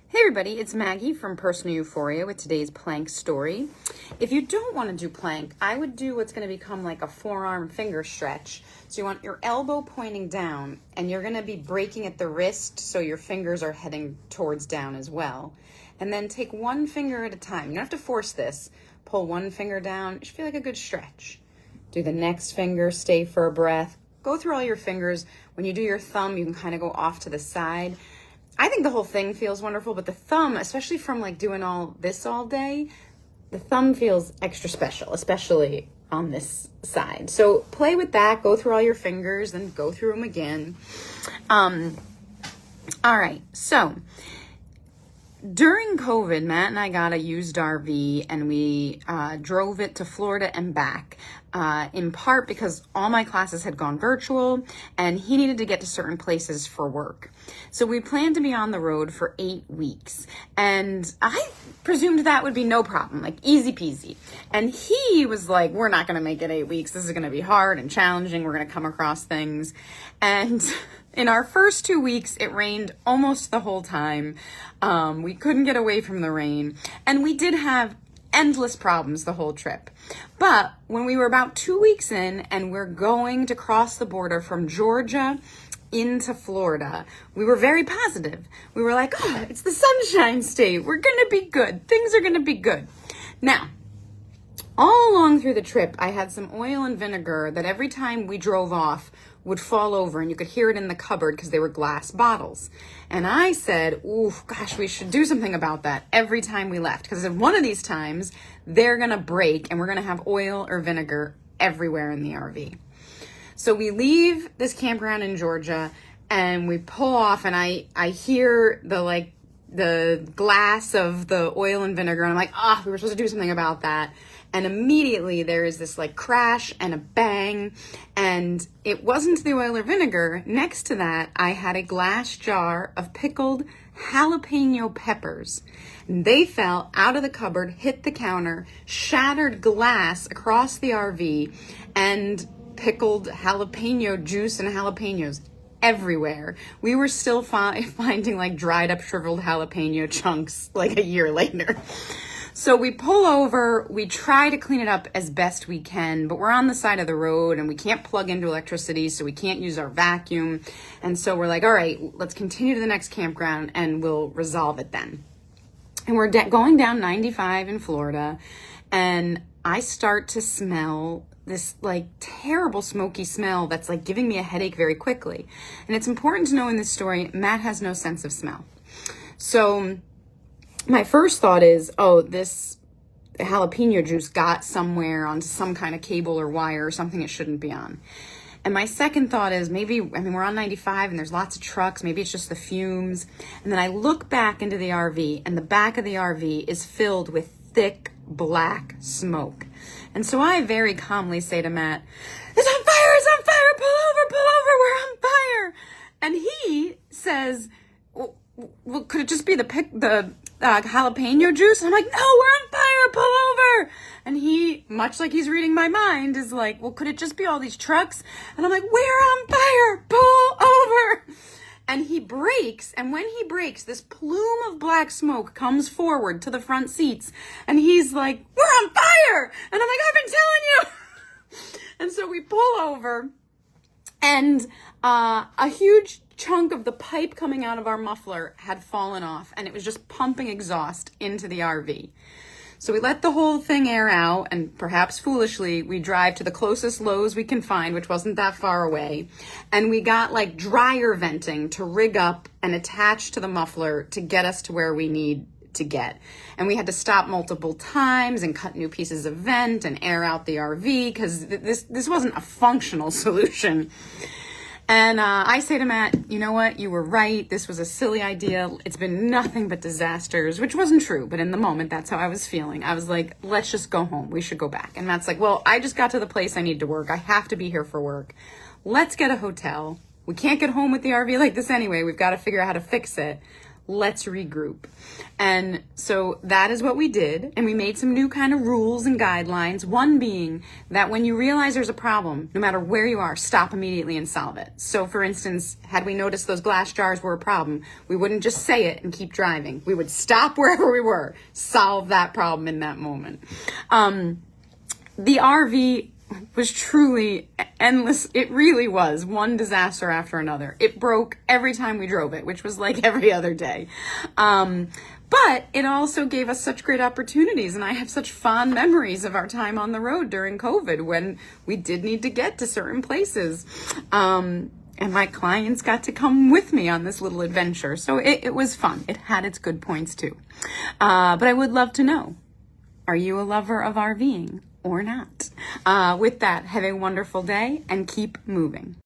Hey everybody, it's Maggie from Personal Euphoria with today's plank story. If you don't want to do plank, I would do what's going to become like a forearm finger stretch. So you want your elbow pointing down and you're going to be breaking at the wrist so your fingers are heading towards down as well. And then take one finger at a time. You don't have to force this. Pull one finger down. It should feel like a good stretch. Do the next finger, stay for a breath. Go through all your fingers. When you do your thumb, you can kind of go off to the side. I think the whole thing feels wonderful, but the thumb, especially from like doing all this all day, the thumb feels extra special, especially on this side. So play with that, go through all your fingers, then go through them again. All right, so during COVID, Matt and I got a used RV and we drove it to Florida and back, in part because all my classes had gone virtual and he needed to get to certain places for work. So we planned to be on the road for 8 weeks and I presumed that would be no problem, like easy peasy. And he was like, we're not going to make it 8 weeks. This is going to be hard and challenging. We're going to come across things. And in our first 2 weeks, it rained almost the whole time. We couldn't get away from the rain. And we did have endless problems the whole trip. But when we were about 2 weeks in and we're going to cross the border from Georgia into Florida, we were very positive. We were like, oh, it's the Sunshine State. We're going to be good. Things are going to be good. Now, all along through the trip, I had some oil and vinegar that every time we drove off would fall over and you could hear it in the cupboard because they were glass bottles. And I said, ooh, gosh, we should do something about that every time we left. Because one of these times, they're going to break and we're going to have oil or vinegar everywhere in the RV. So we leave this campground in Georgia and we pull off and I hear the glass of the oil and vinegar. And I'm like, we were supposed to do something about that. And immediately there is this like crash and a bang. And it wasn't the oil or vinegar. Next to that, I had a glass jar of pickled jalapeno peppers. And they fell out of the cupboard, hit the counter, shattered glass across the RV, and pickled jalapeno juice and jalapenos everywhere. We were still finding like dried up shriveled jalapeno chunks like a year later. So we pull over, we try to clean it up as best we can, but we're on the side of the road and we can't plug into electricity, so we can't use our vacuum. And so we're like, all right, let's continue to the next campground and we'll resolve it then. And we're going down 95 in Florida and I start to smell this like terrible smoky smell that's like giving me a headache very quickly. And it's important to know in this story, Matt has no sense of smell. So my first thought is, this jalapeno juice got somewhere onto some kind of cable or wire or something it shouldn't be on. And my second thought is we're on 95 and there's lots of trucks. Maybe it's just the fumes. And then I look back into the RV and the back of the RV is filled with thick black smoke. And so I very calmly say to Matt, it's on fire, pull over, we're on fire. And he says, well, could it just be the jalapeno juice? And I'm like, no, we're on fire, pull over. And he, much like he's reading my mind, is like, well, could it just be all these trucks? And I'm like, we're on fire, pull over. And he brakes, and when he brakes, this plume of black smoke comes forward to the front seats. And he's like, we're on fire. And I'm like, I've been telling you. And so we pull over, and a huge chunk of the pipe coming out of our muffler had fallen off, and it was just pumping exhaust into the RV. So we let the whole thing air out, and perhaps foolishly, we drive to the closest Lowe's we can find, which wasn't that far away. And we got like dryer venting to rig up and attach to the muffler to get us to where we need to get. And we had to stop multiple times and cut new pieces of vent and air out the RV because this wasn't a functional solution. And I say to Matt, you know what? You were right. This was a silly idea. It's been nothing but disasters, which wasn't true. But in the moment, that's how I was feeling. I was like, let's just go home. We should go back. And Matt's like, well, I just got to the place I need to work. I have to be here for work. Let's get a hotel. We can't get home with the RV like this anyway. We've got to figure out how to fix it. let's regroup. And so that is what we did. And we made some new kind of rules and guidelines. One being that when you realize there's a problem, no matter where you are, stop immediately and solve it. So for instance, had we noticed those glass jars were a problem, we wouldn't just say it and keep driving. We would stop wherever we were, solve that problem in that moment. The RV was truly endless. It really was one disaster after another. It broke every time we drove it, which was like every other day. But it also gave us such great opportunities, and I have such fond memories of our time on the road during COVID when we did need to get to certain places. And my clients got to come with me on this little adventure. So it was fun. It had its good points too. But I would love to know, are you a lover of RVing or not? With that, have a wonderful day and keep moving.